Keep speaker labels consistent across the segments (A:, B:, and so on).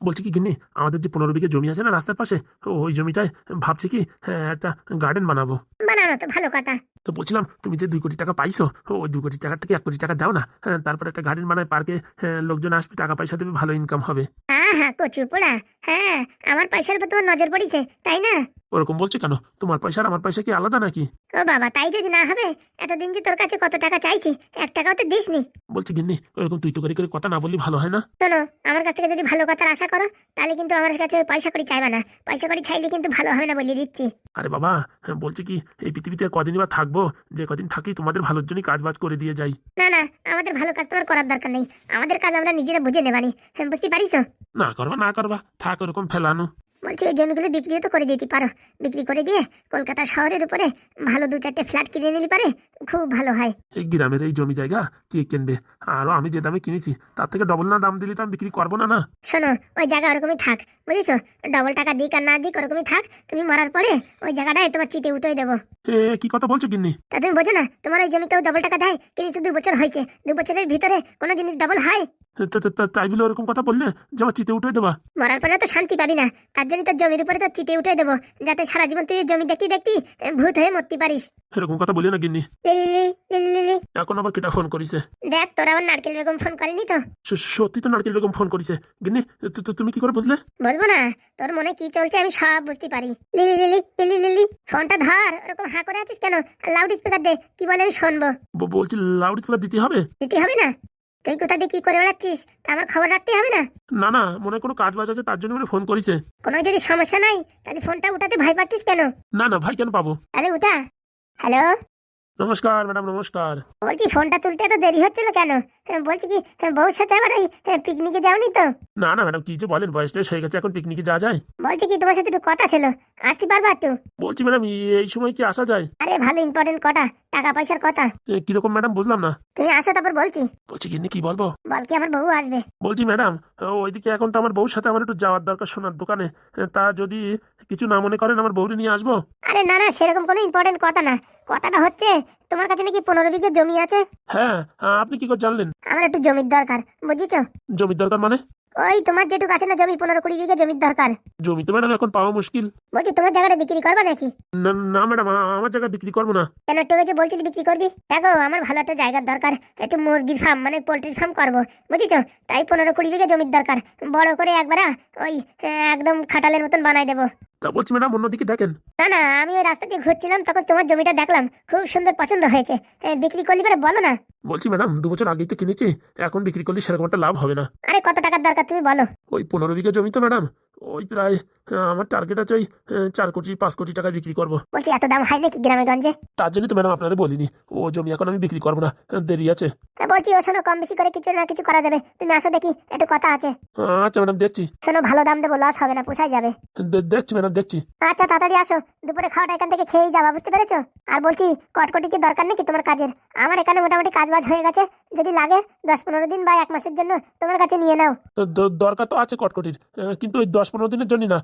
A: বলছি কি গিন্নি, আমাদের যে 15 বিঘে জমি আছে না রাস্তার পাশে, ওই জমিটায় ভাবছি কি একটা গার্ডেন বানাবো।
B: বানানো তো ভালো কথা।
A: তো বলছিলাম তুমি যে 2 কোটি টাকা পাইছো, ওই 2 কোটি টাকা থেকে 1 কোটি টাকা দাও না, তারপর একটা গার্ডেন বানায় পার্কে, লোকজন আসবে, টাকা পয়সা দেবে, ভালো ইনকাম হবে।
B: হ্যাঁ হ্যাঁ, কচু পোড়া। হ্যাঁ, আমার পয়সার উপর তোমার নজর পড়েছে তাই না?
A: ওরকম বলছো কেন? তোমার পয়সা আর আমার পয়সা কি আলাদা নাকি?
B: ও বাবা, তাই যদি না হবে, এতদিন যে তোর কাছে কত টাকা চাইছি, 1 টাকাও তো দিসনি।
A: বলছি গিন্নি, ওরকম তুই তো করে কথা না বললে ভালো হয় না?
B: শোনো, আমার কাছ থেকে যদি ভালো কথার আশা করো, তাহলে কিন্তু আমার কাছে ওই পয়সা করি চাইবা না। পয়সা করি চাইলে কিন্তু ভালো হবে না, বলিয়ে দিচ্ছি।
A: আরে বাবা, বলছি কি, এই পৃথিবীতে আর কদিনই বা থাকবো? যে কদিন থাকি তোমাদের ভালোর জন্যই কাজ বাজ করে দিয়ে যাই।
B: না না, আমাদের ভালো কাজ তোমার করার দরকার নেই। আমাদের কাজ আমরা নিজেরা বুঝে নেবানি। বুঝতে পারিস?
A: না করবা না করবা, থাক ওরকম ফেলানো।
B: বলছি এই জমিগুলো বিক্রিও তো করে দিতে পারো। বিক্রি করে দিয়ে কলকাতা শহরের উপরে ভালো 2-4টে ফ্ল্যাট কিনে নিলে পারে, খুব ভালো হয়।
A: এই গ্রামের এই জমি জায়গা কে কিনবে? আরো আমি যে দামে কিনেছি তার থেকে ডবল না দাম দিলে তো আমি বিক্রি করবো না না।
B: শোনো, ওই জায়গা ওরকমই থাক, বুঝেছো? ডবল টাকা দিক আর না দিক ওরকমই থাক। তুমি মরার পরে ওই জায়গাটায় তোমার চিঠি উঠে দেবো।
A: কি কথা বলছো গিন্নি?
B: তা তুমি বোঝো না, তোমার ওই জমিতেও ডবল টাকা দেয়। কিনিস তো 2 বছর হয়েছে, 2 বছরের ভিতরে কোনো জিনিস ডবল হয়?
A: তাই বলে ওরকম কথা বললে যে আমার চিতে উঠে দেবা?
B: মরার পরে তো শান্তি পাবি না। তার জন্য তোর জমির উপরে তো চিঠি উঠে দেবো, যাতে সারা জীবন তুই জমি দেখতে দেখতে ভূত হয়ে মরতে পারিস।
A: এরকম কথা বলি না গিন্নি।
B: Lily, lily, lily.
A: এখন আবার কেটা ফোন করিছে?
B: দেখ, তোর আবার নারকেল বেগম ফোন করেনি তো?
A: সত্যি তো নারকেল বেগম ফোন করিছে। গিন্নি, তুমি কি করে বুঝলে?
B: বুঝবো না? তোর মনে কি চলছে আমি সব বুঝতে পারি। Lily, lily, lily, lily. ফোনটা ধর, ওরকম হাঁ করে আছিস কেন? লাউড স্পিকার দে, কি বলে আমি শুনবো।
A: বলছি লাউড স্পিকার দিতে হবে?
B: দিতে হবে না? তুই কোথা দিয়ে কি করে বেড়াচ্ছিস, তা আমার খবর রাখতে হবে না?
A: না না, মনে হয় কোনো কাজ বাজ আছে তার জন্য মনে হয় ফোন করিছে।
B: কোনো যদি সমস্যা নাই, তাহলে ফোনটা উঠাতে ভয় পাচ্ছিস কেন?
A: না না ভাই, কেন পাবো?
B: তাহলে উঠা। হ্যালো।
A: নমস্কার ম্যাডাম, নমস্কার।
B: বলছি ফোনটা তুলতে এত দেরি হচ্ছিল কেন? বলছি কি, বউর সাথে আবার ওই পিকনিকে যাওনি তো?
A: না না ম্যাডাম, কি যে বলেন, বয়সটা হয়ে গেছে, এখন পিকনিকে যাওয়া যায়?
B: বলছি কি, তোমার সাথে একটু কথা ছিল, আসতে পারবা একটু?
A: বলছি ম্যাডাম, এই সময় কি আসা যায়?
B: আরে ভালো ইম্পর্টেন্ট কথা, টাকা পয়সার কথা।
A: কিরকম ম্যাডাম, বুঝলাম না।
B: তুমি আসো, তারপর বলছি।
A: বলছি গিন্নি, কি বলবো?
B: বল কি, আমার বউ আসবে।
A: বলছি ম্যাডাম, ওইদিকে এখন তো আমার বউর সাথে আমার একটু যাওয়ার দরকার সোনার দোকানে। তা যদি কিছু না মনে করেন, আমার বউরে নিয়ে আসবো।
B: আরে না না, সেরকম কোনো ইম্পর্টেন্ট কথা না। কথাটা হচ্ছে, তোমার কাছে নাকি 15 বিঘে জমি আছে।
A: হ্যাঁ, আপনি কি করে জানলেন?
B: আমার একটু জমির দরকার, বুঝেছো?
A: জমির দরকার মানে?
B: ওই তোমার যেটুকু আছে না জমি, 15-20 বিঘে জমির দরকার।
A: জমি তো ম্যাডাম এখন পাওয়া মুশকিল।
B: বলছি তোমার জায়গাটা বিক্রি করবা নাকি?
A: না না ম্যাডাম, আমার জায়গা বিক্রি করবো না।
B: কেন, একটু আগে যে বলছিলি বিক্রি করবি? দেখো, আমার ভালো একটা জায়গার দরকার। একটু মুরগির ফার্ম মানে পোল্ট্রি ফার্ম করবো, বুঝেছো? তাই 15-20 বিঘে জমির দরকার। বড় করে একবারে ওই একদম খাটালের মতন বানাই দেবো।
A: তা বলছি ম্যাডাম, অন্যদিকে দেখেন।
B: না না, আমি ওই রাস্তা দিয়ে ঘুরছিলাম, তখন তোমার জমিটা দেখলাম, খুব সুন্দর, পছন্দ হয়েছে। বিক্রি করলি পারে বলো না?
A: বলছি ম্যাডাম, 2 বছর আগেই তো কিনেছি, এখন বিক্রি করলে সেরকম একটা লাভ হবে না।
B: আরে কত টাকার দরকার তুমি বলো?
A: ওই 15 বিঘা জমি তো ম্যাডাম, ওই প্রায় আমার টার্গেট আছে ওই 4 কোটি 5 কোটি টাকা বিক্রি করবো।
B: বলছি এত দাম হয় নাকি গ্রামে গঞ্জে?
A: তার জন্য তো ম্যাডাম আপনারা বলিনি, ও জমি এখন আমি বিক্রি করবো না, দেরি আছে।
B: বলছি ও শোনো, কম বেশি করে কিছু না কিছু করা যাবে। তুমি আসো দেখি, একটু কথা আছে।
A: আচ্ছা ম্যাডাম, দেখছি।
B: শোনো, ভালো দাম দেবো, লস হবে না, পোষায় যাবে।
A: দেখছি ম্যাডাম, দেখছি।
B: আচ্ছা তাড়াতাড়ি আসো, দুপুরে খাওয়াটা এখান থেকে খেয়েই যাবা, বুঝতে পেরেছো? আর বলছি, কটকটি কি দরকার নাকি তোমার কাজের? আমার এখানে মোটামুটি কাজ বাজ হয়ে গেছে। যদি লাগে 10-15 দিন বা 1 মাসের জন্য তোমার কাছে নিয়ে নাও।
A: দরকার তো আছে কটকটির, কিন্তু ওই 10-15 দিনের জন্য না,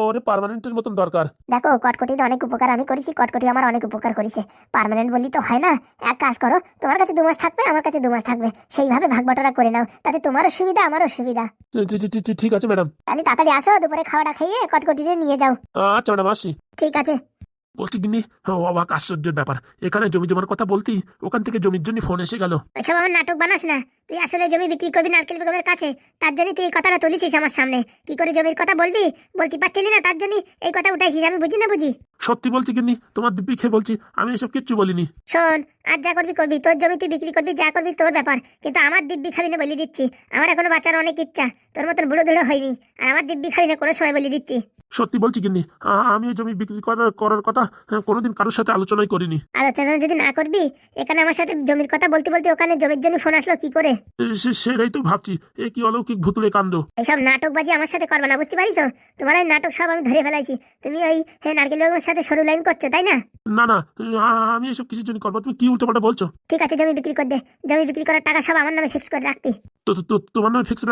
A: ওরে পার্মানেন্টের মতন দরকার।
B: দেখো, কটকটির অনেক উপকার আমি করেছি, কটকটি আমার অনেক উপকার করেছে। পার্মানেন্ট বললি তো হয় না। এক কাজ করো, তোমার কাছে 2 মাস থাকবে, আমার কাছে 2 মাস থাকবে, সেইভাবে ভাগ বাটোয়ারা করে নাও, তাতে তোমারও সুবিধা আমারও সুবিধা।
A: ঠিক আছে ম্যাডাম।
B: তাহলে তাড়াতাড়ি আসো, দুপুরে খাওয়াটা খেয়ে কটকটিতে নিয়ে যাও।
A: আচ্ছা ম্যাডাম, আসছি।
B: ঠিক আছে।
A: বলছি গিন্নি, অবাক আশ্চর্যের ব্যাপার, এখানে জমি জমার কথা বলতি, ওখান থেকে জমির জন্য ফোন এসে গেল।
B: ওইসব আমার নাটক বানাস না। তুই আসলে জমি বিক্রি করবি নারকেল বেগমের কাছে, তার জন্য তুই এই কথাটা তুলিস আমার সামনে। কি করে জমির কথা বলবি, বলতে পারছিলি না, তার জন্য এই কথা উঠাইছিস। আমি বুঝি না বুঝি?
A: সত্যি বলছি গিন্নি, তোমার দিব্যি খেয়ে বলছি, আমি এসব কিচ্ছু বলিনি।
B: শোন, আর যা করবি করবি, তোর জমি তুই বিক্রি করবি, যা করবি তোর ব্যাপার, কিন্তু আমার দিব্যি খাবি না, বলে দিচ্ছি। আমার এখনো বাচ্চার অনেক ইচ্ছা, তোর মতন বুড়ো ধুড়ো হয়নি, আর আমার দিব্যি খাবি না কোনো সময়, বলে দিচ্ছি।
A: সত্যি বলছি গিন্নি, আমি ওই জমি বিক্রি করার কথা কোনোদিন কারোর সাথে আলোচনাই করিনি।
B: আলোচনা যদি না করবি, এখানে আমার সাথে জমির কথা বলতে বলতে ওখানে জমির জন্য ফোন আসলো কি করে?
A: সেটাই তো ভাবছি, এ কি অলৌকিক ভুতুড়ে কাণ্ড।
B: এইসব নাটকবাজি আমার সাথে করবে না, বুঝতে পারিস? তোমার ওই নাটক সব আমি ধরে ফেলাইছি। তুমি ওই নারকেল বেগমের সাথে সরু লাইন করছো, তাই না?
A: না না, আমি এসব কিছুর জন্য করবো? তুমি কি উল্টোপাল্টা বলছো?
B: ঠিক আছে, জমি বিক্রি করে দে। জমি বিক্রি করার টাকা সব আমার নামে ফিক্স করে রাখবি।
A: তোমার নামে ফিক্স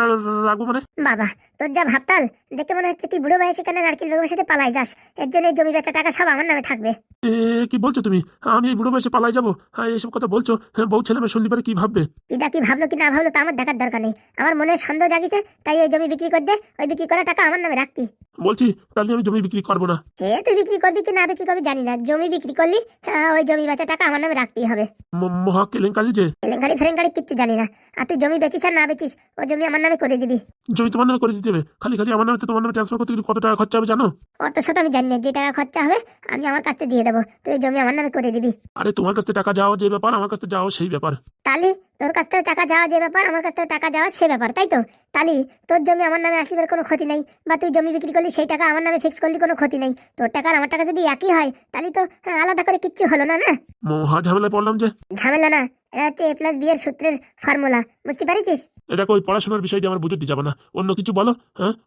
A: রাখবো মানে?
B: বাবা, তোর যা ভাবতাল দেখে মনে হচ্ছে তুই বুড়ো বয়সে কেন নারকেল বেগমের সাথে পালাই যাস। এর জন্য এই জমি বেচা টাকা সব আমার নামে থাকবে।
A: এ কি বলছো তুমি? আমি এই বুড়ো বয়সে পালাই যাবো? এইসব কথা বলছো? বউ ছেলে মেয়ে শুনলি পারে কি ভাববে?
B: কিটা কি ভাবলো কি না ভাবলো তা আমার দেখার দরকার নেই। আমার মনে সন্দেহ জাগিছে, তাই ওই জমি বিক্রি করে দে। ওই বিক্রি করা টাকা আমার নামে রাখবি।
A: বলছি তাহলে আমি জমি বিক্রি করবো না।
B: সে তুই বিক্রি করবি কি না বিক্রি করবি জানি না, জমি বিক্রি করলি ওই জমি বেচা টাকা আমার নামে রাখতেই হবে।
A: মহা কেলেঙ্কারি যে।
B: কেলেঙ্কারি ফেরেঙ্কারি কিচ্ছু জানি না। আর তুই জমি বেচিস আর না বেচিস, ওই জমি আমার নামে করে দিবি।
A: জমি তোমার নামে করে দিতে হবে? খালি খালি আমার নামে তো তোমার নামে ট্রান্সফার করতে গেলে কত টাকা খরচা হবে জানো?
B: অত শত আমি জানি না, যে টাকা খরচা হবে আমি আমার কাছ থেকে দিয়ে দেবো, তুই ওই জমি আমার নামে করে দিবি।
A: আরে তোমার কাছ থেকে টাকা যাওয়া যে ব্যাপার, আমার কাছ থেকে যাওয়া সেই ব্যাপার।
B: তালি তোর কাছ থেকে টাকা যাওয়া যে ব্যাপার, আমার কাছ থেকে টাকা যাওয়া সে ব্যাপার, তাই তো? তালি তোর জমি আমার নামে আসলে কোনো ক্ষতি নেই, বা তুই জমি বিক্রি করলি সেই টাকা আমার নামে ফিক্স করলি কোনো ক্ষতি নেই। তোর টাকা আর আমার টাকা যদি একই হয় তাহলে তো আলাদা করে কিচ্ছু হলো না। না
A: মহা ঝামেলায় পড়লাম যে।
B: ঝামেলা না, এটা হচ্ছে A+B এর সূত্রের ফর্মুলা, বুঝতে পারিস?
A: এটা ওই পড়াশোনার বিষয় দিয়ে আমার বুঝতে যাবে না, অন্য কিছু বলো।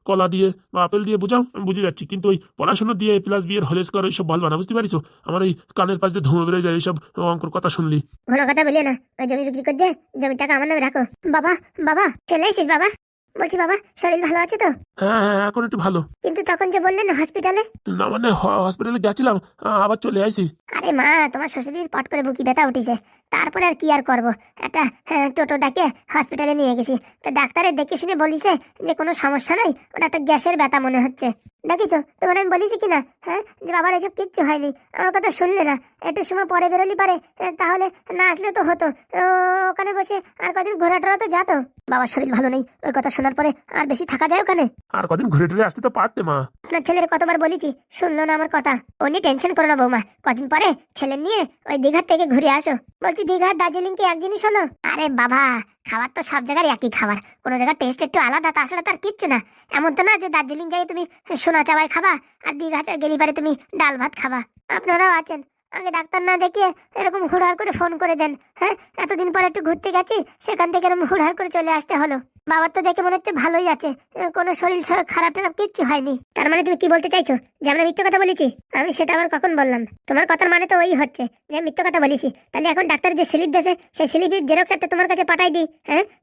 A: কলা দিয়ে বা আপেল দিয়ে বুঝাও, আমি বুঝে যাচ্ছি, কিন্তু ওই পড়াশোনা দিয়ে A+B এর হোল স্কোয়ার ওইসব বলবা না, বুঝতে পারিস? আমার এই কানের পাশ দিয়ে ধুমে বেরোয় যায় এইসব অঙ্কর কথা শুনলি।
B: ঘন কথা বলিয়ে না, ওই জমি বিক্রি করে দে, জমির টাকা আমার নামে রাখো। বাবা বাবা চলে এসেছিস বাবা? বলছি বাবা শরীর ভালো আছে তো?
A: হ্যাঁ, এখন একটু ভালো।
B: কিন্তু তখন যে বললেন হসপিটালে।
A: না মানে হসপিটালে গেছিলাম, আবার চলে আইছি।
B: আরে মা, তোমার শ্বশুরের পট করে বুকি ব্যথা উঠিছে, তারপরে আর কি আর করবো, একটা টোটো ডাকে হসপিটালে নিয়ে গেছি। তো ডাক্তারে দেখে শুনে বলিছে যে কোনো সমস্যা নাই, ওটা একটা গ্যাসের ব্যথা মনে হচ্ছে। দেখিস তোমার আমি বলেছি কিনা যে বাবার এসব কিচ্ছু হয়নি, আমার কথা শুনলে না। একটু সময় পরে বেরোলি পারে, তাহলে না আসলে তো হতো। ওখানে বসে আর কদিন ঘোরাটোরা তো যেত। বাবার শরীর ভালো নেই, ওই কথা শোনার পরে আর বেশি থাকা যায় ওখানে?
A: আর কদিন ঘুরে টুরে আসতে তো পারতে মা।
B: আপনার ছেলের কতবার বলেছি, শুনলো না আমার কথা। ও নিয়ে টেনশন করো না বৌমা, কদিন পরে ছেলে নিয়ে ওই দীঘার থেকে ঘুরে আসো। বলছি দীঘার দার্জিলিং কি এক জিনিস হলো? আরে বাবা, খাবার তো সব জায়গার একই খাবার, কোনো জায়গার টেস্ট একটু আলাদা, তাছাড়া তার কিচ্ছু না। এমন তো না যে দার্জিলিং যাই তুমি সোনা চাওয়াই খাবা আর দীঘা গেলি পারে তুমি ডাল ভাত খাবা। আপনারাও আছেন, আগে ডাক্তার না দেখিয়ে এরকম হুড়হাড় করে ফোন করে দেন। এতদিন পরে একটু ঘুরতে গেছি, সেখান থেকে এরকম হুড়হাড় করে চলে আসতে হলো। বাবার তো দেখে মনে হচ্ছে ভালোই আছে, কোনো শরীর খারাপ টারাপ কিচ্ছু হয়নি। তার মানে তুমি কি বলতে চাইছো যে আমরা মিথ্যে কথা বলেছি? আমি সেটা আবার কখন বললাম? তোমার কথার মানে তো ওই হচ্ছে যে মিথ্যে কথা বলেছি। তাহলে এখন ডাক্তার যে স্লিপ দেছে সেই স্লিপের জেরক্স একটা তোমার কাছে পাঠাই দিই,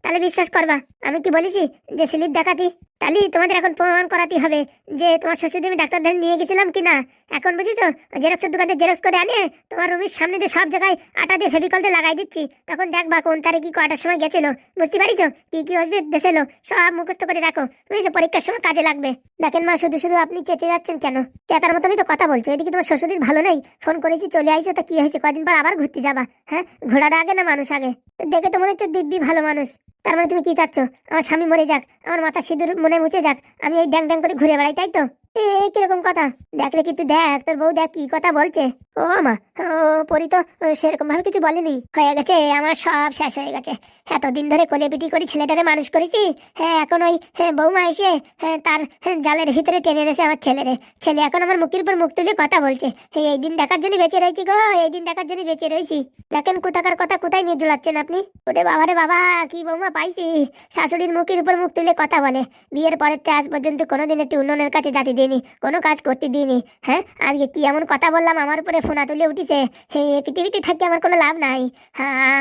B: তাহলে বিশ্বাস করবা আমি কি বলেছি যে স্লিপ দেখাতি? তাহলে তোমাদের এখন প্রমাণ করাতে হবে যে তোমার শ্বশুর আমি ডাক্তার ধারে নিয়ে গেছিলাম কিনা। এখন বুঝেছো, জেরক্সের দোকানে জেরক্স করে আনিয়ে তোমার রুমের সামনে দিয়ে সব জায়গায় আটা দিয়ে ফেভিকল দিয়ে লাগাই দিচ্ছি, তখন দেখবা কোন তারিখে কটার সময় গেছিল। বুঝতে পারিস কি কি ওষুধ দেছিল সব মুখস্থ করে রাখো, বুঝেছো? পরীক্ষার সময় কাজে লাগবে। দেখেন মা, শুধু শুধু আপনি চেতে যাচ্ছেন কেন? চেতার মতনই তো কথা বলছো। এদিকে তোমার শ্বশুরের ভালো নেই, ফোন করেছি চলে আইসো, তা কি হয়েছে? কদিন পর আবার ঘুরতে যাবা? ঘোড়ার আগে না মানুষ আগে? দেখে তো মনে হচ্ছে দিব্যি ভালো মানুষ। তার মানে তুমি কি চাচ্ছ আমার স্বামী মরে যাক, আমার মাথা সিঁদুর মনে মুছে যাক, আমি এই ড্যাং ড্যাং করে ঘুরে বেড়াই, তাই তো? কিরকম কথা? দেখলে কিন্তু দেখ তোর বউ দেখ কি কথা বলছে। ও মা, ও পরি তো সেরকম ভাবে কিছু বলেনি। হয়ে গেছে, আমার সব শেষ হয়ে গেছে। এতদিন ধরে কোলে পিটি করে ছেলেটারে মানুষ করেছি, এখন ওই বৌমা এসে তার জালের ভিতরে টেনে এনেছে আমার ছেলেরে। ছেলে এখন আমার মুখের উপর মুখ তুলে কথা বলছে। এই দিন দেখার জন্য বেঁচে রয়েছি গো, এই দিন দেখার জন্য বেঁচে রয়েছি। দেখেন কোথাকার কথা কোথায় নিয়ে ঝুলাচ্ছেন আপনি। ওরে বাবারে বাবা, কি বৌমা পাইছি, শাশুড়ির মুখের উপর মুখ তুলে কথা বলে। বিয়ের পরের আজ পর্যন্ত কোনোদিন একটু উন্নয়নের কাছে জাতি দিইনি, কোনো কাজ করতে দিইনি। আজকে কি এমন কথা বললাম আমার উপরে ফোনা তুলে উঠিছে। পৃথিবীতে থাকি আমার কোনো লাভ নাই।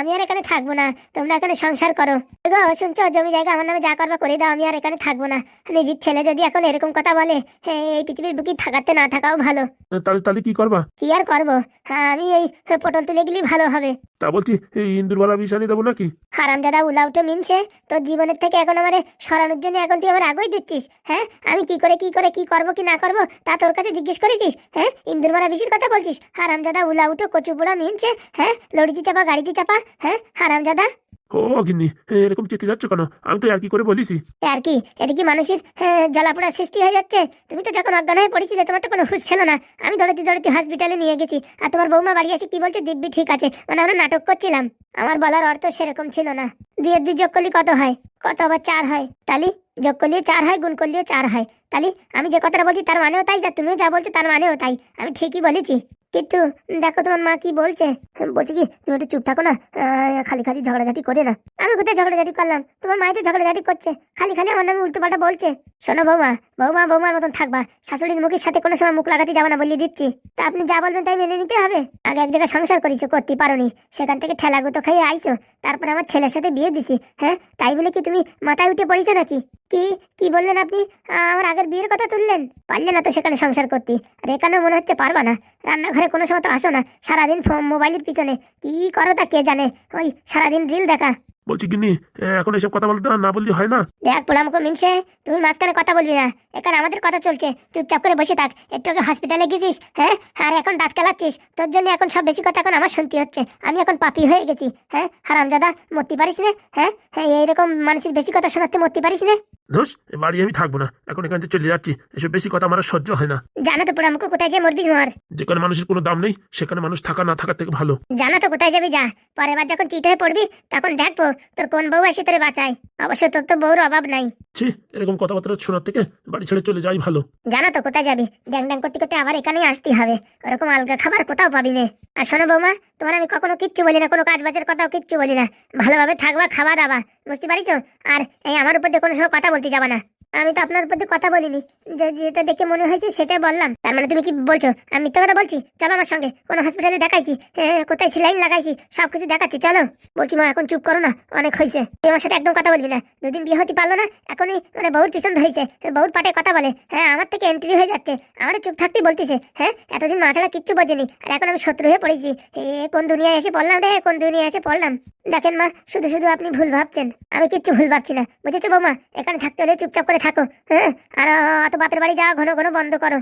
B: আমি আর এখানে থাকবো না, তোমরা এখানে সংসার করো গো। শুনছো, জমি জায়গা আমার নামে যা করবা করে দাও, আমি আর এখানে থাকবো না। নিজের ছেলে যদি এখন এরকম কথা বলে, এই পৃথিবীর বুকি থাকাতে না থাকাও ভালো।
A: তাহলে কি করবা?
B: কি আর করবো, আমি এই পটল তুলে গেলেই ভালো হবে।
A: তা বলছি এই ইন্দুরবালা বিষানি দেবো নাকি?
B: হারামজাদা উলাউটো মিনছে, তোর জীবনের থেকে এখন আমারে সরানোর জন্য এখন তুই আমার আগুই দিচ্ছিস। আমি কি করে কি করবো কি না করবো তা তোর কাছে জিজ্ঞেস করেছিস? ইন্দুরমারা বেশির কথা বলছিস। হারামজাদা উলাউটো কচুপুড়া মিনছে, লড়িতে চাপা গাড়িতে চাপা, হারামজাদা।
A: ও গিন্নি, এরকম চেতে যাচ্ছ কেন? আমি তো আর কি করে বলিছি।
B: আর কি এটা কি মানুষের জ্বালাপোড়া সৃষ্টি হয়ে যাচ্ছে? তুমি তো যখন অজ্ঞান হয়ে পড়েছিলে তোমার তো কোনো হুঁশ ছিল না। আমি দৌড়াতে হসপিটালে নিয়ে গেছি, আর তোমার বৌমা বাড়ি এসে কি বলছে দিব্যি ঠিক আছে, মানে আমরা নাটক করছিলাম। আমার বলার অর্থ সেরকম ছিল না। দুই যোগ করলে কত হয়? কত আবার 4 হয়। তাহলে যোগ করলেও 4 হয়, গুণ করলেও 4 হয়। তাহলে আমি যে কথাটা বলছি তার মানেও তাই, যা তুমিও যা বলছো তার মানেও তাই, আমি ঠিকই বলেছি। কিন্তু দেখো তোমার মা কি বলছে। বলছি কি তুমি একটু চুপ থাকো না, খালি খালি ঝগড়াঝাটি করে না। আমি কোথায় ঝগড়াঝাটি করলাম? তোমার মাই তো ঝগড়াঝাটি করছে, খালি খালি আমার নামে উল্টো পাল্টা বলছে। শোনো বৌমা, বৌমা বৌমার মতন থাকবা, শাশুড়ির মুখের সাথে কোনো সময় মুখ লাগাতে যাবে না বলিয়ে দিচ্ছি। তা আপনি যা বলবেন তাই মেনে নিতে হবে। আগে এক জায়গায় সংসার করিছো, করতে পারোনি, সেখান থেকে ঠেলাগুতো খাইয়ে আইছো, তারপরে আমার ছেলের সাথে বিয়ে দিছি, হ্যাঁ তাই বলে কি তুমি মাথায় উঠে পড়েছো নাকি? কি কি বললেন আপনি? আমার আগের বিয়ের কথা তুললেন? পারলে না তো সেখানে সংসার করতে, আর এখানেও মনে হচ্ছে পারবা না। রান্নাঘরে কোনো সময় তো আসো না, সারাদিন মোবাইলের পিছনে কি করো তা কে জানে, ওই সারাদিন রিল দেখা।
A: বলছি গিন্নি, এখন এসব কথা বলতে না বললে হয় না?
B: দেখ পোলামুখো মিনসে, তুমি মাঝখানে কথা বলবি না, এখানে আমাদের কথা চলছে, চুপচাপ করে বসে থাক। একটু আগে হসপিটালে গেছিস, হ্যাঁ, আর এখন দাঁত কেলাচ্ছিস, তোর জন্য এখন সব বেশি কথা এখন আমার শুনতে হচ্ছে। আমি এখন পাপী হয়ে গেছি, হ্যাঁ হারামজাদা, মরতে পারিস না? হ্যাঁ হ্যাঁ, এইরকম মানুষের বেশি কথা শোনাতে মরতে পারিস না?
A: ধুস, এ বাড়ি আমি থাকবো না, এখন এখান থেকে চলে যাচ্ছি। এসব বেশি কথা আমার আর সহ্য হয় না।
B: জানা তো পোলামুখো কোথায় যে মরবি মর।
A: যেখানে মানুষের কোনো দাম নেই সেখানে মানুষ থাকা না থাকার থেকে ভালো।
B: জানা তো কোথায় যাবি যা, পরের বার যখন চিত হয়ে পড়বি তখন দেখবো তোর কোন বউ এসে তোরে বাঁচায়। অবশ্য তোর তো বউর অভাব নাই।
A: ছি, এরকম কথাবার্তা শোনার থেকে বাড়ি ছেড়ে চলে যাই ভালো।
B: জানা তো কোথায় যাবি, ড্যাং ড্যাং করতে করতে আবার এখানেই আসতে হবে, ওরকম আলগা খাবার কোথাও পাবি না। আর শোনো বৌমা, তোমার আমি কখনো কিচ্ছু বলি না, কোনো কাজ বাজের কথাও কিচ্ছু বলি না, ভালোভাবে থাকবা, খাওয়া দাবা, বুঝতে পারিস? আর এই আমার উপর দিয়ে কোনো সময় কথা বলতে যাবা না। আমি তো আপনার উপর দিয়ে কথা বলিনি, যেটা দেখে মনে হয়েছে সেটাই বললাম। তার মানে তুমি কি বলছো আমি মিথ্যা কথা বলছি? চলো আমার সঙ্গে, কোনো হসপিটালে দেখাইছি, কোথায় সেলাইন লাগাইছি, সবকিছু দেখাচ্ছি, চলো। বলছি মা এখন চুপ করো না, অনেক হয়েছে, তুই আমার সাথে একদম কথা বলবি না। দুদিন বিয়ে হতে পারলো না, এখনই মানে বউর পিছন ধরেছে, বউর পাটে কথা বলে, হ্যাঁ আমার থেকে এন্ট্রি হয়ে যাচ্ছে, আমার চুপ থাকতে বলতেছে, হ্যাঁ এতদিন মা ছাড়া কিচ্ছু বোঝেনি, আর এখন আমি শত্রু হয়ে পড়েছি। কোন দুনিয়ায় এসে পড়লাম রে, কোন দুনিয়ায় এসে পড়লাম। দেখেন মা, শুধু শুধু আপনি ভুল ভাবছেন, আমি কিচ্ছু ভুল ভাবছি না, বুঝেছো বৌমা? এখানে থাকতে হলে চুপচাপ করে থাকো, হ্যাঁ, আর অত বাপের বাড়ি যাওয়া ঘন ঘন বন্ধ করো।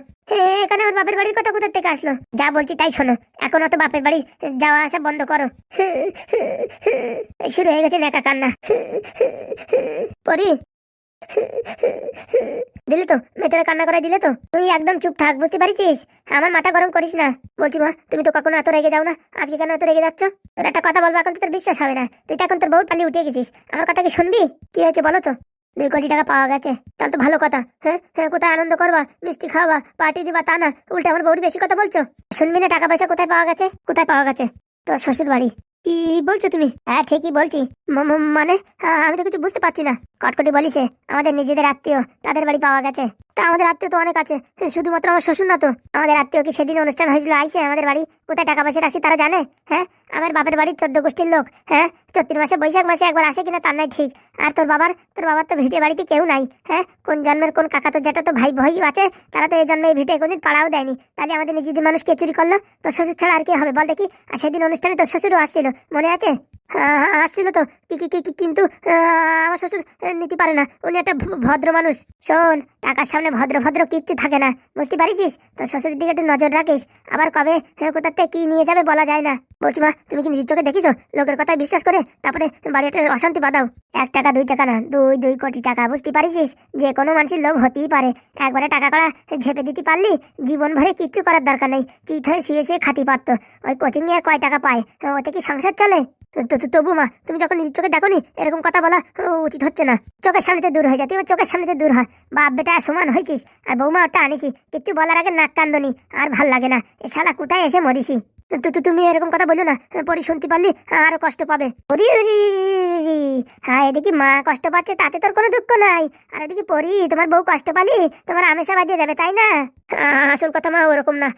B: এখানে আমার বাপের বাড়ির কথা কোথা থেকে আসলো? যা বলছি তাই শোনো, এখন অত বাপের বাড়ি যাওয়া আসা বন্ধ করো। শুরু হয়ে গেছে নেকা কান্না। পরি দিলে তো, মেয়েটারে কান্না করে দিলে তো। তুই একদম চুপ থাক, বুঝতে পারিস? আমার মাথা গরম করিস না। বলছি মা, তুমি তো কখনো এত রেগে যাও না, আজকে কেন এত রেগে যাচ্ছ? তোর একটা কথা বলবো, এখন তো তোর বিশ্বাস হবে না, তুই তো এখন তোর বউর পালিয়ে উঠে গেছিস, আমার কথা কি শুনবি? কি হয়েছে বলো তো? 2 কোটি টাকা পাওয়া গেছে, তাহলে তো ভালো কথা। হ্যাঁ হ্যাঁ, কোথায় আনন্দ করবা, মিষ্টি খাওয়া, পার্টি দিবা, তা না, উল্টে আমার বউর বেশি কথা বলছো। শুনবি না? টাকা পয়সা কোথায় পাওয়া গেছে? কোথায় পাওয়া গেছে? তোর শ্বশুর বাড়ি। কি বলছো তুমি? হ্যাঁ ঠিকই বলছি। মানে আমি তো কিছু বুঝতে পারছি না। কটকটি বলিছে আমাদের নিজেদের আত্মীয়, তাদের বাড়ি পাওয়া গেছে। তা আমাদের আত্মীয় তো অনেক আছে, শুধুমাত্র আমার শ্বশুর না তো। আমাদের আত্মীয় কি সেদিন অনুষ্ঠান হয়েছিল আইসে আমাদের বাড়ি? কোথায় টাকা পয়সা রাখছি তারা জানে? হ্যাঁ, আমার বাপের বাড়ির 14 গোষ্ঠীর লোক, হ্যাঁ, চৈত্র মাসে বৈশাখ মাসে একবার আসে কিনা তার নাই ঠিক। আর তোর বাবার তো ভিটে বাড়িতে কেউ নাই। হ্যাঁ, কোন জন্মের কোন কাকা তো যেটা তো ভাই ভাই আছে, তারা তো এই জন্মে এই ভিটে কোনদিন পাড়াও দেয়নি। তাহলে আমাদের নিজেদের মানুষ কে চুরি করলো? তোর শ্বশুর ছাড়া আর কে হবে বল দেখি? আর সেদিন অনুষ্ঠানে তোর শ্বশুরও আসছিল, মনে আছে? আসছিল তো, কিন্তু আমার শ্বশুর নিতে পারে না, উনি একটা ভদ্র মানুষ। শোন, টাকার সামনে ভদ্র ভদ্র কিচ্ছু থাকে না, বুঝতে পারিস? তোর শ্বশুরের দিকে একটু নজর রাখিস, আবার কবে কোথাতে কি নিয়ে যাবে বলা যায় না। বলছি মা, তুমি কি নিজের চোখে দেখিছো? লোকের কথায় বিশ্বাস করে তারপরে বাড়িতে অশান্তি বাঁধাও। 1 টাকা 2 টাকা না, 2 কোটি টাকা, বুঝতে পারিস? যে কোনো মানুষের লোভ হতেই পারে, একবারে টাকা কড়া ঝেপে দিতে পারলি জীবন ভরে কিচ্ছু করার দরকার নেই, চিত হয়ে শুয়ে শুয়ে খাতি পারতো। ওই কোচিং এ কয় টাকা পায়, ওতে কি সংসার চলে? তবু মা, তুমি যখন নিজের চোখে দেখো নি, এরকম কথা বলা উচিত হচ্ছে না। চোখের সামনেতে দূর হয়ে যায়, তুই চোখের সামনেতে দূর হয়। বাপ বেটা সমান হয়েছিস, আর বৌমা ওটা আনিছি, কিচ্ছু বলার আগে নাক কান্দনি, আর ভাল লাগে না। এ শালা কোথায় এসে মরিছি। তুমি এরকম কথা বলো না, পরি শুনতে পারলি আরো কষ্ট পাবে। হ্যাঁ, এদিকে মা কষ্ট পাচ্ছে, তাতে তোর কোনো দুঃখ নাই, আর এদিকে পরি তোমার বউ কষ্ট পালি, তোমার আমেশা বাদিয়ে যাবে, তাই না? আসল কথা মা ওরকম না,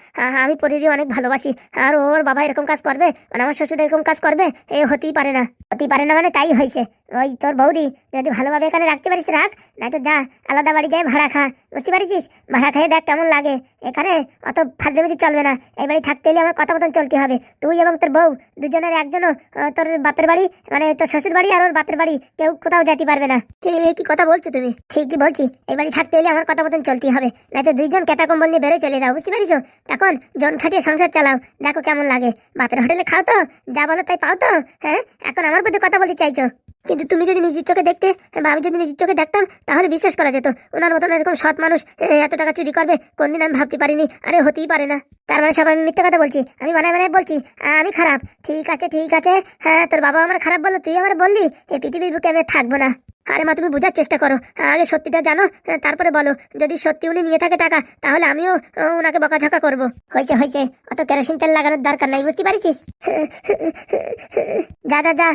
B: আমি পরিরই অনেক ভালোবাসি, আর ওর বাবা এরকম কাজ করবে, আর আমার শ্বশুর এরকম কাজ করবে, এ হতেই পারে না। হতেই পারে না মানে তাই হয়েছে। ওই তোর বউরি যদি ভালোভাবে এখানে রাখতে পারিস রাখ, নাই তো যা আলাদা বাড়ি যায় ভাড়া খা, বুঝতে পারিস? ভাড়া খেয়ে দেখ কেমন লাগে। এখানে অত ফাজলামি চলবে না, এই বাড়ি থাকতে হলে আমার কথা মতন চলতে হবে। তুই এবং তোর বউ দুজনের একজনও তোর বাপের বাড়ি মানে তোর শ্বশুর বাড়ি আর ওর বাপের বাড়ি কেউ কোথাও যেতে পারবে না। কি কথা বলছো তুমি? ঠিকই বলছি, এই বাড়ি থাকতে হলে আমার কথা মতন চলতে হবে, নাই তো 2 জন ক্যাটা কম্বল নিয়ে বেরোয় চলে যাও, বুঝতে পারিস? তখন জন খাটিয়ে সংসার চালাও, দেখো কেমন লাগে। বাপের হোটেলে খাও তো, যা বলো তাই পাও তো। হ্যাঁ, এখন আমার প্রতি কথা বলতে চাইছো? কিন্তু তুমি যদি নিজের চোখে দেখতে বা আমি যদি নিজের চোখে দেখতাম তাহলে বিশ্বাস করা যেত। ওনার মতন এরকম সৎ মানুষ এত টাকা চুরি করবে কোনদিন আমি ভাবতে পারিনি। আরে হতেই পারে না। তার মানে সব আমি মিথ্যে কথা বলছি, আমি বানায় বানায় বলছি আমি খারাপ? ঠিক আছে ঠিক আছে, হ্যাঁ তোর বাবা আমার খারাপ বললো, তুই আমার বললি, এই পৃথিবীর বুকে আমি থাকবো না। আরে মা তুমি বোঝার চেষ্টা করো, আগে সত্যিটা জানো, তারপরে বলো। যদি সত্যি উনি নিয়ে থাকে টাকা, তাহলে আমিও ওনাকে বকাঝকা করবো। হয়েছে হয়েছে, অত কেরোসিন তেল লাগানোর দরকার নাই, বুঝতে পারিস? যা যা যা,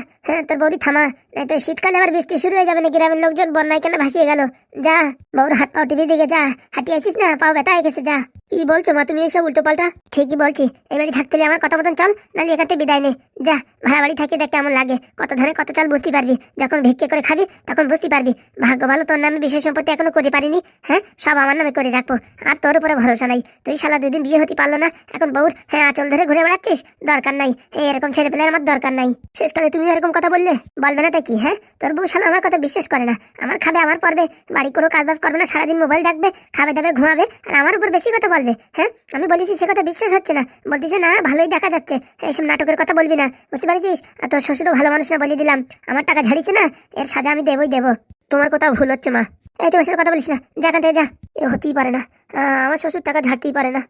B: তোর বৌদি থামা, নাই তো শীতকালে আবার বৃষ্টি শুরু হয়ে যাবে না, গ্রামের লোকজন বন্যায় কেন ভাসিয়ে গেল। যা, বউর হাত পাও টিভি দিকে যা, হাঁটিয়ে আসিস না, পাও ব্যথা হয়ে গেছে, যা। কি বলছো মা তুমি এসব উল্টো পাল্টা? ঠিকই বলছি, এই বাড়ি থাকতে হলে আমার কথা মতন চল, নাহলে এখান থেকে বিদায় নে। যা, ভাড়া বাড়ি থাকি দেখ কেমন লাগে, কত ধানে কত চাল বুঝতে পারবি, যখন ভিক্ষে করে খাবি তখন বুঝতে পারবি। ভাগ্য ভালো তোর নামে বিষয় সম্পত্তি এখনো করে পারিনি, হ্যাঁ সব আমার নামে করে রাখবো। আর তোর উপরে ভরসা নাই, তুই শালা 2 দিন বিয়ে হতে পারলো না, এখন বউর আঁচল ধরে ঘুরে বেড়াচ্ছিস। দরকার নাই, এরকম ছেলে পেলে আমার দরকার নাই। শেষকালে তুমি এরকম কথা বললে, বলবে না তাই কি? হ্যাঁ, তোর বউ শালা আমার কথা বিশ্বাস করে না, আমার খাবে আমার পরবে, বাড়ি কোনো কাজবাজ করবে না, সারাদিন মোবাইল দেখবে, খাবে দাবে ঘুমাবে, আর আমার উপর বেশি কথা বলবে। হ্যাঁ, আমি বলেছি সে কথা বিশ্বাস হচ্ছে না, বলতেছে না ভালোই দেখা যাচ্ছে, এইসব নাটকের কথা বলবি না, বুঝতে পারছিস? আর তোর শ্বশুরও ভালো মানুষ না, বলে দিলাম, আমার টাকা ঝাড়িছে না, এর সাজা আমি দেবই দেবো। তোমার কথা ভুল হচ্ছে মা, এই তোমার সাথে কথা বলিস না, যা এখান থেকে যা। এ হতেই পারে না, আমার শ্বশুর টাকা ঝাড়তেই পারে না।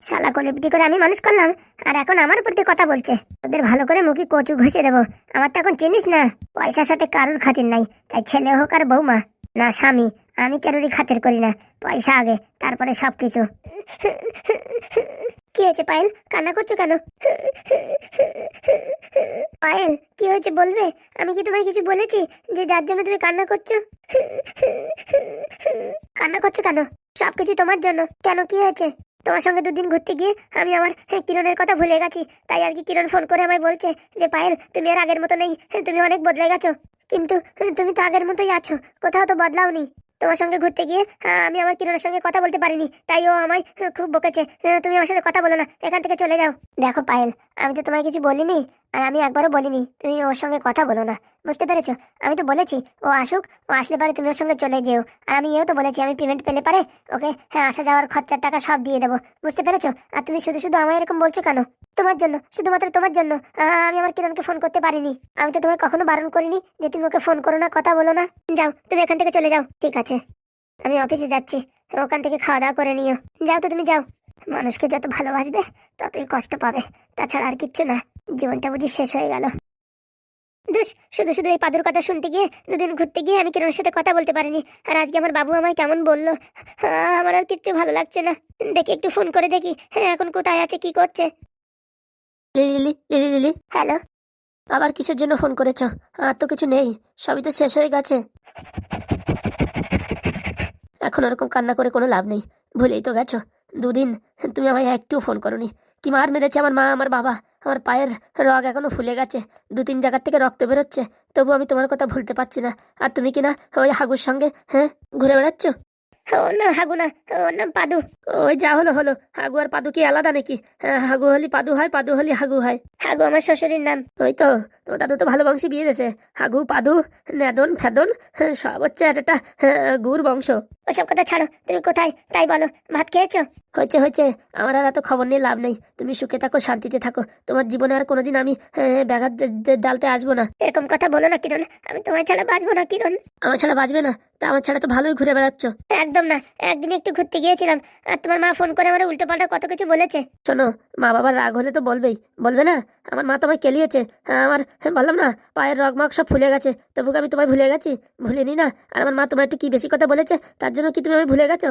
B: শালা কোলেপিটি করে আমি মানুষ করলাম, আর এখন আমার উপর দিয়ে কথা বলছে। ওদের ভালো করে মুখে কচু ঘষে দেবো। আমার তো এখন চিনিস না, পয়সার সাথে কারোর খাতির নাই, তাই ছেলে হোক আর বৌমা না স্বামী, আমি কারোরই খাতির করি না, পয়সা আগে তারপরে সবকিছু। কি হয়েছে পায়েল, কান্না করছো কেন? পায়েল কি হয়েছে বলবে? আমি কি তোমায় কিছু বলেছি যে যার জন্য তুমি কান্না করছো? কান্না করছো কেন? সবকিছু তোমার জন্য। কেন, কি হয়েছে? তোমার সঙ্গে 2 দিন ঘুরতে গিয়ে আমি আমার কিরণের কথা ভুলে গেছি, তাই আজকে কিরণ ফোন করে আমায় বলছে যে পায়েল তুমি আর আগের মতো নেই, তুমি অনেক বদলে গেছো। কিন্তু তুমি তো আগের মতোই আছো, কোথাও তো বদলাওনি। তোমার সঙ্গে ঘুরতে গিয়ে আমি আমার কিরণের সঙ্গে কথা বলতে পারিনি, তাই ও আমায় খুব বকেছে। তুমি আমার সাথে কথা বলো না, এখান থেকে চলে যাও। দেখো পায়েল, আমি তো তোমায় কিছু বলিনি, আর আমি একবারও বলিনি তুমি ওর সঙ্গে কথা বলো না, বুঝতে পেরেছো? আমি তো বলেছি ও আসুক, ও আসলে পারে তুমি ওর সঙ্গে চলে যেও। আর আমি এও তো বলেছি আমি পেমেন্ট পেলে পারে ওকে আসা যাওয়ার খরচার টাকা সব দিয়ে দেবো, বুঝতে পেরেছো? আর তুমি শুধু শুধু আমায় এরকম বলছো কেন? তোমার জন্য, শুধুমাত্র তোমার জন্য আমি আমার কিরণকে ফোন করতে পারিনি। আমি তো তোমায় কখনো বারণ করিনি যে তুমি ওকে ফোন করো না, কথা বলো না। যাও, তুমি এখান থেকে চলে যাও। ঠিক আছে, আমি অফিসে যাচ্ছি, ওখান থেকে খাওয়া দাওয়া করে নিও। যাও তো তুমি যাও। মানুষকে যত ভালোবাসবে ততই কষ্ট পাবে, তাছাড়া আর কিচ্ছু না। জীবনটা বুঝি শেষ হয়ে গেল। দুস, শুধু শুধু এই পাদুর কথা শুনতে গিয়ে 2 দিন ঘুরতে গিয়ে আমি কিরণের সাথে কথা বলতে পারিনি, আর আজকে আমার বাবু আমায় কেমন বললো। আমার আর কিচ্ছু ভালো লাগছে না। দেখি একটু ফোন করে দেখি এখন কোথায় আছে, কি করছে। Lily lily lily, hello. আবার কিসের জন্য ফোন করেছো? আর তো কিছু নেই, সবই তো শেষ হয়ে গেছে। এখন ওরকম কান্না করে কোনো লাভ নেই, ভুলেই তো গেছো। 2 দিন তুমি আমায় একটুও ফোন করোনি। কি মার মেরেছে আমার মা আমার বাবা, আমার পায়ের রগ এখনো ফুলে গেছে, 2-3 জায়গার থেকে রক্ত বেরোচ্ছে, তবু আমি তোমার কথা ভুলতে পারছি না। আর তুমি কিনা ওই হাগুর সঙ্গে ঘুরে বেড়াচ্ছ। ওর নাম হাগু না, ওর নাম পাদু। ওই যা হলো হলো, হাগু আর পাদু কি আলাদা নাকি? হাগু হলি পাদু হয়, পাদু হলি হাগু হয়। হাগু আমার শ্বশুরের নাম। ওই তো, তোমার দাদু তো ভালো বংশে বিয়ে দিয়েছে। হাগু পাদু নেদন ফেদন সব হচ্ছে একটা গুড় বংশ। ওসব কথা ছাড়ো, তুমি কোথায় তাই বলো। ভাত খেয়েছো? হয়েছে হয়েছে, আমার আর এত খবর নিয়ে লাভ নেই। তুমি সুখে থাকো, শান্তিতে থাকো, তোমার জীবনে আর কোনোদিন আমি ব্যাঘাত ডালতে আসবো না। এরকম কথা বলো না কিরণ, আমি তোমার ছাড়া বাঁচবো না কিরণ। আমার ছাড়া বাঁচবে না? তা আমার ছাড়া তো ভালোই ঘুরে বেড়াচ্ছ। একদম না, একদিন একটু ঘুরতে গিয়েছিলাম, আর তোমার মা ফোন করে আমার উল্টো পাল্টা কত কিছু বলেছে। শোনো, মা বাবার রাগ হলে তো বলবেই, বলবে না? আমার মা তোমায় কেলিয়েছে, আমার বললাম না পায়ের রগ মাগ সব ফুলে গেছে, তবু আমি তোমায় ভুলে গেছি? ভুলিনি না। আর আমার মা তোমার একটু কি বেশি কথা বলেছে, তার জন্য কি তুমি আমি ভুলে গেছো?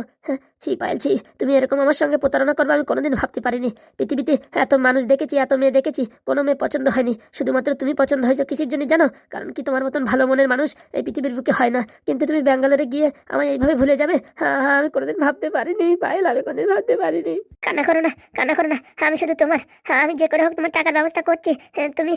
B: ছি পায়েল ছি, তুমি এরকম আমার সঙ্গে প্রতারণা করবে আমি কোনোদিন ভাবতে পারিনি। পৃথিবীতে এত মানুষ দেখেছি, এত মেয়ে দেখেছি, কোনো মেয়ে পছন্দ হয়নি, শুধুমাত্র তুমি পছন্দ হয়েছে। কিসের জন্য জানো? কারণ কি তোমার মতন ভালো মনের মানুষ এই পৃথিবীর বুকে হয় না। কিন্তু তুমি ব্যাঙ্গালোরে গিয়ে আমায় এইভাবে ভুলে যাবে, আমি কোনোদিন ভাবতে পারিনি পায়েল, আমি কোনোদিন ভাবতে পারিনি। কান্না করো না, কান্না করো না, আমি শুধু তোমার, আমি যে করে হোক তোমার টাকার ব্যবস্থা করছি। তুমি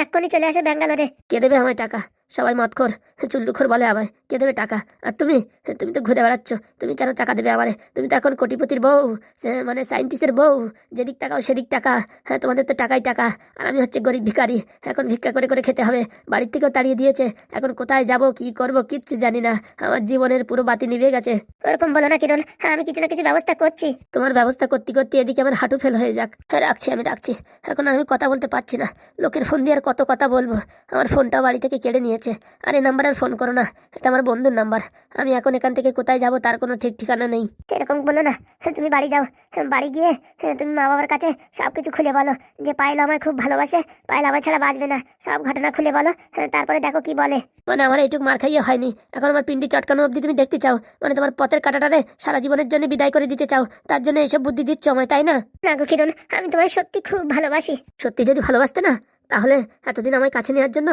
B: এক্ষুনি চলে আসো ব্যাঙ্গালোরে। কে দেবে আমায় টাকা? সবাই মদখোর, চুল দুখোর বলে আমায়, কে দেবে টাকা? আর তুমি তুমি তো ঘুরে বেড়াচ্ছ, তুমি কেন টাকা দেবে আমারে? তুমি তো এখন কোটিপতির বউ, মানে সায়েন্টিস্টের বউ, যেদিক টাকাও সেদিক টাকা। তোমাদের তো টাকাই টাকা, আর আমি হচ্ছে গরিব ভিখারি, এখন ভিক্ষা করে করে খেতে হবে। বাড়ির থেকেও তাড়িয়ে দিয়েছে, এখন কোথায় যাব কি করব কিচ্ছু জানি না, আমার জীবনের পুরো বাতি নিভে গেছে। ওরকম বলো না কিরণ, আমি কিছু না কিছু ব্যবস্থা করছি। তোমার ব্যবস্থা করতে করতে এদিকে আমার হাঁটু ফেল হয়ে যাক। রাখছি, আমি রাখছি, এখন আর আমি কথা বলতে পারছি না। লোকের ফোন দিয়ে আর কত কথা বলবো, আমার ফোনটাও বাড়ি থেকে কেড়ে নিয়ে
C: নিয়েছে। আর এই নাম্বারে ফোন করো না, এটা আমার বন্ধুর নাম্বার। আমি এখন এখান থেকে কোথায় যাব তার কোনো ঠিক ঠিকানা নেই।
B: এরকম বলো না, তুমি বাড়ি যাও, বাড়ি গিয়ে তুমি মা বাবার কাছে সবকিছু খুলে বলো যে পায়েল আমায় খুব ভালোবাসে, পায়েল আমার ছাড়া বাঁচবে না, সব ঘটনা খুলে বলো। তারপরে দেখো কি বলে।
C: মানে আমার এইটুক মার খাইয়ে হয়নি, এখন আমার পিন্ডি চটকানো অবধি তুমি দেখতে চাও? মানে তোমার পথের কাটাটারে সারা জীবনের জন্য বিদায় করে দিতে চাও, তার জন্য এইসব বুদ্ধি দিচ্ছ আমায়, তাই না?
B: না গো কিরণ, আমি তোমায় সত্যি খুব ভালোবাসি।
C: সত্যি যদি ভালোবাসতে না, তাহলে এতদিন আমায় কাছে নেওয়ার জন্য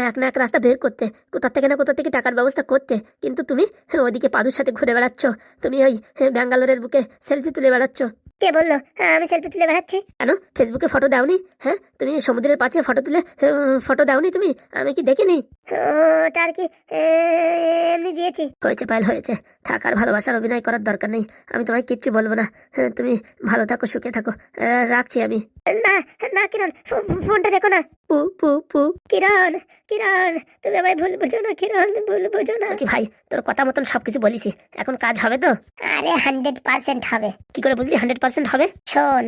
C: এক না এক রাস্তা বের করতে, কোথা থেকে না কোথা থেকে টাকার ব্যবস্থা করতে। কিন্তু তুমি ওইদিকে পাদুর সাথে ঘুরে বেড়াচ্ছ, তুমি ওই ব্যাঙ্গালোরের বুকে সেলফি তুলে বেড়াচ্ছ।
B: কে বললো আমি সেলফি তুলে বেড়াচ্ছি?
C: কেন ফেসবুকে ফটো দাওনি? তুমি সমুদ্রের পাশে ফটো তুলে ফটো দাওনি তুমি? আমি কি দেখিনি?
B: ওটা আর কি এমনি দিয়েছি।
C: হয়েছে পায়েল, হয়েছে। থাকার ভালোবাসার অভিনয় করার দরকার নেই, আমি তোমায় কিচ্ছু বলবো না। তুমি ভালো থাকো, সুখে থাকো। রাখছি আমি।
B: না না কিরণ, ফোনটা দেখো না।
C: পু পু পু।
B: কিরণ কিরণ, তুমি আমায় ভুল বুঝো না কিরণ, ভুল বুঝো না।
C: বলছি ভাই, তোর কথা মতন সবকিছু বলিছি, এখন কাজ হবে তো?
B: আরে 100% হবে।
C: কি করে বুঝলি 100% হবে?
B: শোন,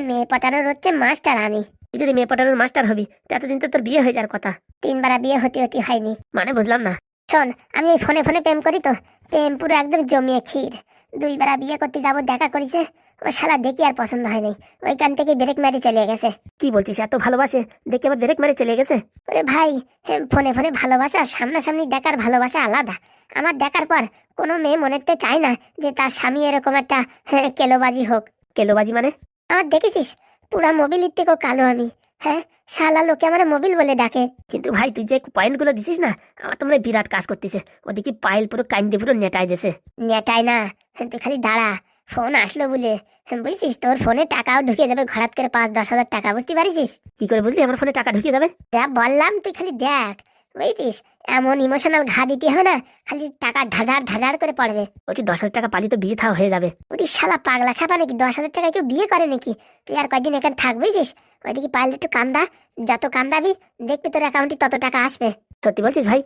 B: মেয়ে পটানোর হচ্ছে মাস্টার আমি।
C: তুই যদি মেয়ে পটানোর মাস্টার হবি তা এতদিন তো তোর বিয়ে হয়ে যাওয়ার কথা।
B: 3বার বিয়ে হতে হতে হয়নি।
C: মানে বুঝলাম না।
B: শোন, আমি এই ফোনে ফোনে প্রেম করি তো, প্রেম পুরো একদম জমিয়ে ক্ষীর। 2বার বিয়ে করতে যাবো, দেখা করেছে, ও শালা দেখি আর পছন্দ হয় নাই, ওইখান থেকে ব্রেক মেরে চলে গেছে।
C: কি বলছিস, এত ভালোবাসে দেখে আবার ব্রেক মেরে চলে গেছে?
B: ওরে ভাই, ফোনে ফোনে ভালোবাসা, সামনাসামনি দেখার ভালোবাসা আলাদা। আমার দেখার পর কোনো মেয়ে মনেতে চায় না যে তার স্বামী এরকম একটা কেলোবাজি হোক।
C: কেলোবাজি মানে?
B: আমার দেখেছিস পুরা মোবিলের থেকেও কালো আমি। শালা লোকে আমার মোবিল বলে ডাকে।
C: কিন্তু ভাই তুই যে পয়েন্ট গুলো দিছিস না, আমার তো মনে হয় বিরাট কাজ করতেছে। ওদিকে পায়েল পুরো কাইন্দে পুরো নেটাই দিছে।
B: নেটাই না, তুই খালি দাঁড়া, ফোন আসলো বলে বুঝছিস, তোর ফোনে টাকাও ঢুকে যাবে ঘরাত করে 5-10 হাজার টাকা, বুঝতে পারিস?
C: কি করে বুঝলি আমার ফোনে টাকা ঢুকে যাবে?
B: যা বললাম তুই খালি দেখ, বুঝছিস? এমন ইমোশনাল ঘা দিতে হবে না, খালি টাকা ধাঁধার ধাঁধার করে পড়বে।
C: বলছি 10,000 টাকা পালি তো বিয়ে থা হয়ে যাবে।
B: ওই শালা পাগলা খাবা নাকি? 10,000 টাকায় কেউ বিয়ে করে নাকি? তুই আর কয়দিন এখানে থাক, বুঝছিস? ওইদিকে পারলে একটু কান্দা, যত কান্দাবি দেখবি তোর অ্যাকাউন্টে তত টাকা আসবে।
C: সত্যি বলছিস ভাই?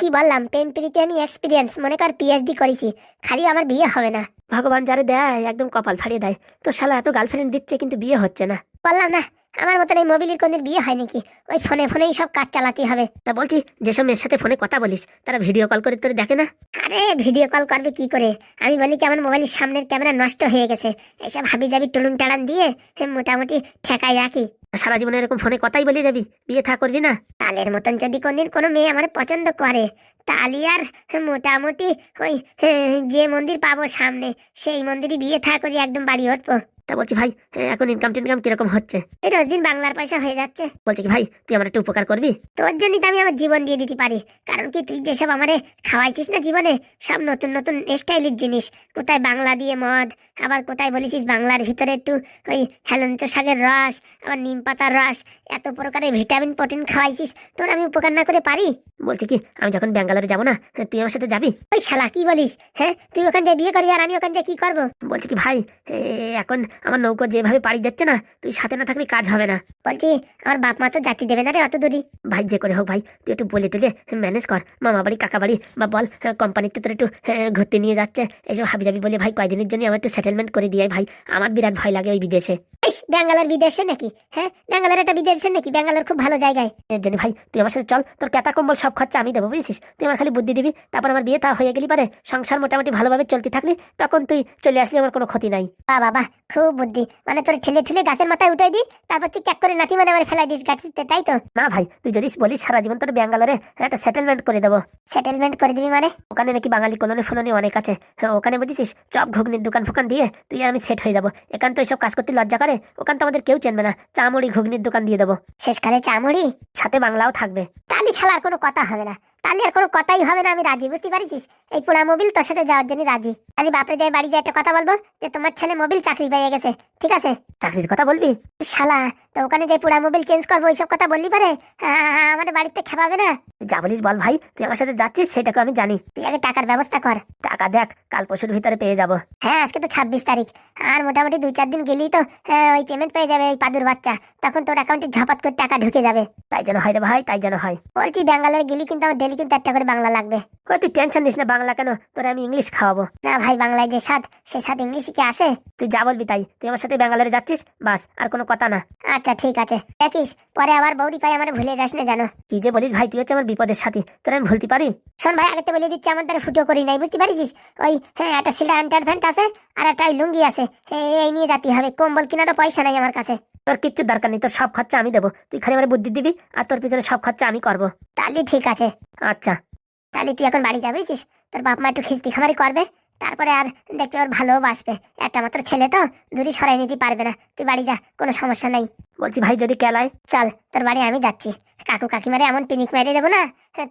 B: কি বললাম, প্রেম প্রীতি আমি এক্সপিরিয়েন্স, মনে কর পিএইচডি করেছি, খালি আমার বিয়ে হবে না।
C: ভগবান যারে দেয় একদম কপাল ফাড়িয়ে দেয়। তো শালা এত গার্লফ্রেন্ড দিচ্ছে কিন্তু বিয়ে হচ্ছে না।
B: বললাম না, আমার মতন এই মোবিলের কোনদিন বিয়ে হয় নাকি? ওই ফোনে ফোনেই সব কাজ চালাতে হবে।
C: তা বলছি, যেসব মেয়ের সাথে ফোনে কথা বলিস তারা ভিডিও কল করে তোর দেখে না?
B: আরে ভিডিও কল করবে কি করে? আমি বলি কি আমার মোবাইলের সামনের ক্যামেরা নষ্ট হয়ে গেছে, এসব হাবি যাবি টুলুন টাড়ান দিয়ে মোটামুটি ঠেকাই রাখি।
C: সারা জীবনে এরকম ফোনে কথাই বলে যাবি, বিয়ে থা করবি না?
B: তালের মতন যদি কোনদিন কোনো মেয়ে আমার পছন্দ করে, তাহলে আর মোটামুটি ওই যে মন্দির পাবো সামনে, সেই মন্দিরই বিয়ে থা করি, একদম বাড়ি উঠবো।
C: তা বলছি ভাই, এখন ইনকাম টিনকাম কিরকম হচ্ছে?
B: এই রোজ দিন বাংলার পয়সা হয়ে যাচ্ছে।
C: বলছি কি ভাই, তুই আমার একটু উপকার করবি?
B: তোর জন্যই তো আমি আমার জীবন দিয়ে দিতে পারি, কারণ কি তুই যেসব আমারে খাওয়াইছিস না জীবনে, সব নতুন নতুন স্টাইলের জিনিস, কোথায় বাংলা দিয়ে মদ, আবার কোথায় বলেছিস বাংলার ভিতরে একটু ওই হেলঞ্চ শাকের রস, আবার নিম পাতার রস, এত প্রকারের ভিটামিন প্রোটিন খাওয়াইছিস, তোর আমি উপকার না করে পারি?
C: বলছি কি, আমি যখন ব্যাঙ্গালোরে যাবো না, তুই আমার সাথে যাবি?
B: ওই শালা কি বলিস? তুই ওখান থেকে বিয়ে করবি আর আমি ওখান থেকে কি করবো?
C: বলছি কি ভাই, এখন আমার নৌকো যেভাবে পাড়ি দিচ্ছে না, তুই সাথে না থাকলে কাজ হবে না।
B: বলছি আমার বাপ মা তো জাতি দেবে না রে অত দূরই।
C: ভাই যে করে হোক ভাই, তুই একটু বলে টুলে ম্যানেজ কর। মামা বাড়ি, কাকা বাড়ি, বা বল কোম্পানিতে তোর একটু ঘুরতে নিয়ে যাচ্ছে, এইসব হাবি যাবি বলে ভাই কয়দিনের জন্য আমার একটু সেটেলমেন্ট করে দিয়ে ভাই। আমার বিরাট ভয় লাগে ওই বিদেশে।
B: ব্যাঙ্গালোর বিদেশে নাকি? ব্যাঙ্গালোর একটা বিদেশে নাকি? ব্যাঙ্গালোর খুব ভালো জায়গায়।
C: এর জন্য ভাই তুই আমার সাথে চল, তোর ক্যাতা কম্বল সব খরচা আমি দেবো, বুঝছিস? তুই আমার খালি বুদ্ধি দিবি, তারপর আমার বিয়ে তা হয়ে গেলি পারে, সংসার মোটামুটি ভালোভাবে চলতে থাকলি, তখন তুই চলে আসলে আমার কোনো ক্ষতি নাই।
B: বাবা খুব বুদ্ধি, মানে তোর ঠেলে ঠেলে গাছের মাথায় উঠে দিই, তারপর তুই ক্যাক করে নাতি মানে আমার ফেলাই দিস গাছতে, তাই তো?
C: না ভাই, তুই যদি বলিস সারা জীবন তোর ব্যাঙ্গালোরে একটা সেটেলমেন্ট করে দেবো।
B: সেটেলমেন্ট করে দিবি মানে?
C: ওখানে নাকি বাঙালি কলোনি ফলোনি অনেক আছে, ওখানে বুঝিস চপ ঘুগনির দোকান ফোকান দিয়ে তুই আর আমি সেট হয়ে যাবো। এখান তো এইসব কাজ করতে লজ্জা করে, ওখান তো আমাদের কেউ চেনবে না, চামড়ি ঘুগনির দোকান দিয়ে দেবো।
B: শেষকালে চামড়ি
C: সাথে বাংলাও থাকবে।
B: তাহলে শালার কোনো কথা হবে না, তাহলে আর কোনো কথাই হবে না, আমি রাজি, বুঝতে পারিস? এই পোড়া মোবিল তোর সাথে যাওয়ার জন্য রাজি। তাহলে বাপরে যাই বাড়ি যাই একটা কথা বলবো যে তোমার ছেলে মোবিল চাকরি পেয়ে গেছে, ঠিক আছে?
C: চাকরির কথা বলবি?
B: শালা তো ওখানে যাই পোড়া মোবিল চেঞ্জ করবো, ওইসব কথা বললি পারে আমাদের বাড়িতে খেপাবে না?
C: যা বলিস বল ভাই, তুই আমার সাথে যাচ্ছিস সেটাকে আমি জানি।
B: তুই আগে টাকার ব্যবস্থা কর।
C: টাকা দেখ কাল পরশুর ভিতরে পেয়ে যাবো।
B: হ্যাঁ আজকে তো 26 তারিখ, আর মোটামুটি 2-4 দিন গেলেই তো ওই পেমেন্ট পেয়ে যাবে ওই পাদুর বাচ্চা, তখন তোর অ্যাকাউন্টে ঝপাত করে টাকা ঢুকে যাবে।
C: তাই যেন হয় রে ভাই, তাই যেন হয়।
B: বলছি ব্যাঙ্গালোরে গেলি কিন্তু আমার ডেলি কিন্তু একটা করে বাংলা লাগবে।
C: ও তুই টেনশন নিস না, বাংলা কেন, তোরে আমি ইংলিশ খাওয়াবো।
B: না ভাই, বাংলায় যে স্বাদ সে স্বাদ ইংলিশে কি আসে?
C: তুই যা বলবি তাই, তুই আমার সাথে ব্যাঙ্গালোরে যাচ্ছিস, বাস, আর কোনো কথা না।
B: আচ্ছা ঠিক আছে, দেখিস পরে আবার বৌদি পাই আমার ভুলে যাস না জানো।
C: কি যে বলিস ভাই, তুই হচ্ছে আমার বিপদের সাথী, তোরা আমি ভুলতে পারি?
B: শোন ভাই, আগে তো বলে দিচ্ছি, আমার দ্বারা ফুটো করি নাই, বুঝতে পারিস? ওই হ্যাঁ, একটা সিল্ডা আন্টার প্যান্ট আছে আর একটা ওই লুঙ্গি আছে, হ্যাঁ এই নিয়ে যেতে হবে। কম্বল কেনারও পয়সা নাই আমার কাছে।
C: তোর কিচ্ছু দরকার নেই, তোর সব খরচা আমি দেবো, তুই খালি আমার বুদ্ধি দিবি আর তোর পিছনে সব খরচা আমি করবো।
B: তাহলে ঠিক আছে।
C: আচ্ছা
B: তাহলে তুই এখন বাড়ি যাবে, বুঝছিস? তোর বাপ মা একটু খিস্তি খামারি করবে, তারপরে আর দেখতে ওর ভালোবাসবে। একটা মাত্র ছেলে তো, দূরে সরাই নিতে পারবে না। তুই বাড়ি যা, কোনো সমস্যা নাই।
C: বলছি ভাই, যদি কেলায়?
B: চল তোর বাড়ি আমি যাচ্ছি, কাকু কাকিমারে এমন পিনিক মেরে দেবো না,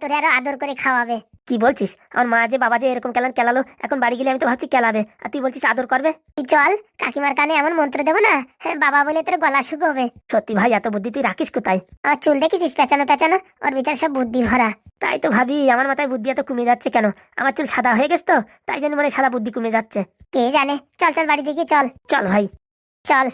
B: তোরে আরো আদর করে খাওয়াবে।
C: কি বলছিস? আমার মা যে বাবা যে এরকম কেলালো, এখন বাড়ি গেলে আমি তো ভাবছি কেলাবে, আর তুই বলছিস আদর করবে?
B: তুই চল, কাকিমার কানে এমন মন্ত্র দেবো না, বাবা বলে তোর গলা শুকোবে।
C: সত্যি ভাই, এত বুদ্ধি তুই রাখিস কোথায়?
B: আমার চুল দেখেছিস পেঁচানো পেঁচানো, ওর ভিতরে সব বুদ্ধি ভরা।
C: তাই তো ভাবি, আমার মাথায় বুদ্ধি এত কমে যাচ্ছে কেন? আমার চুল সাদা হয়ে গেছে তো, তাই জন্য মানে সাদা বুদ্ধি কমে যাচ্ছে।
B: কে জানে। চল চল বাড়ি দিকে চল।
C: চল ভাই।
B: চল।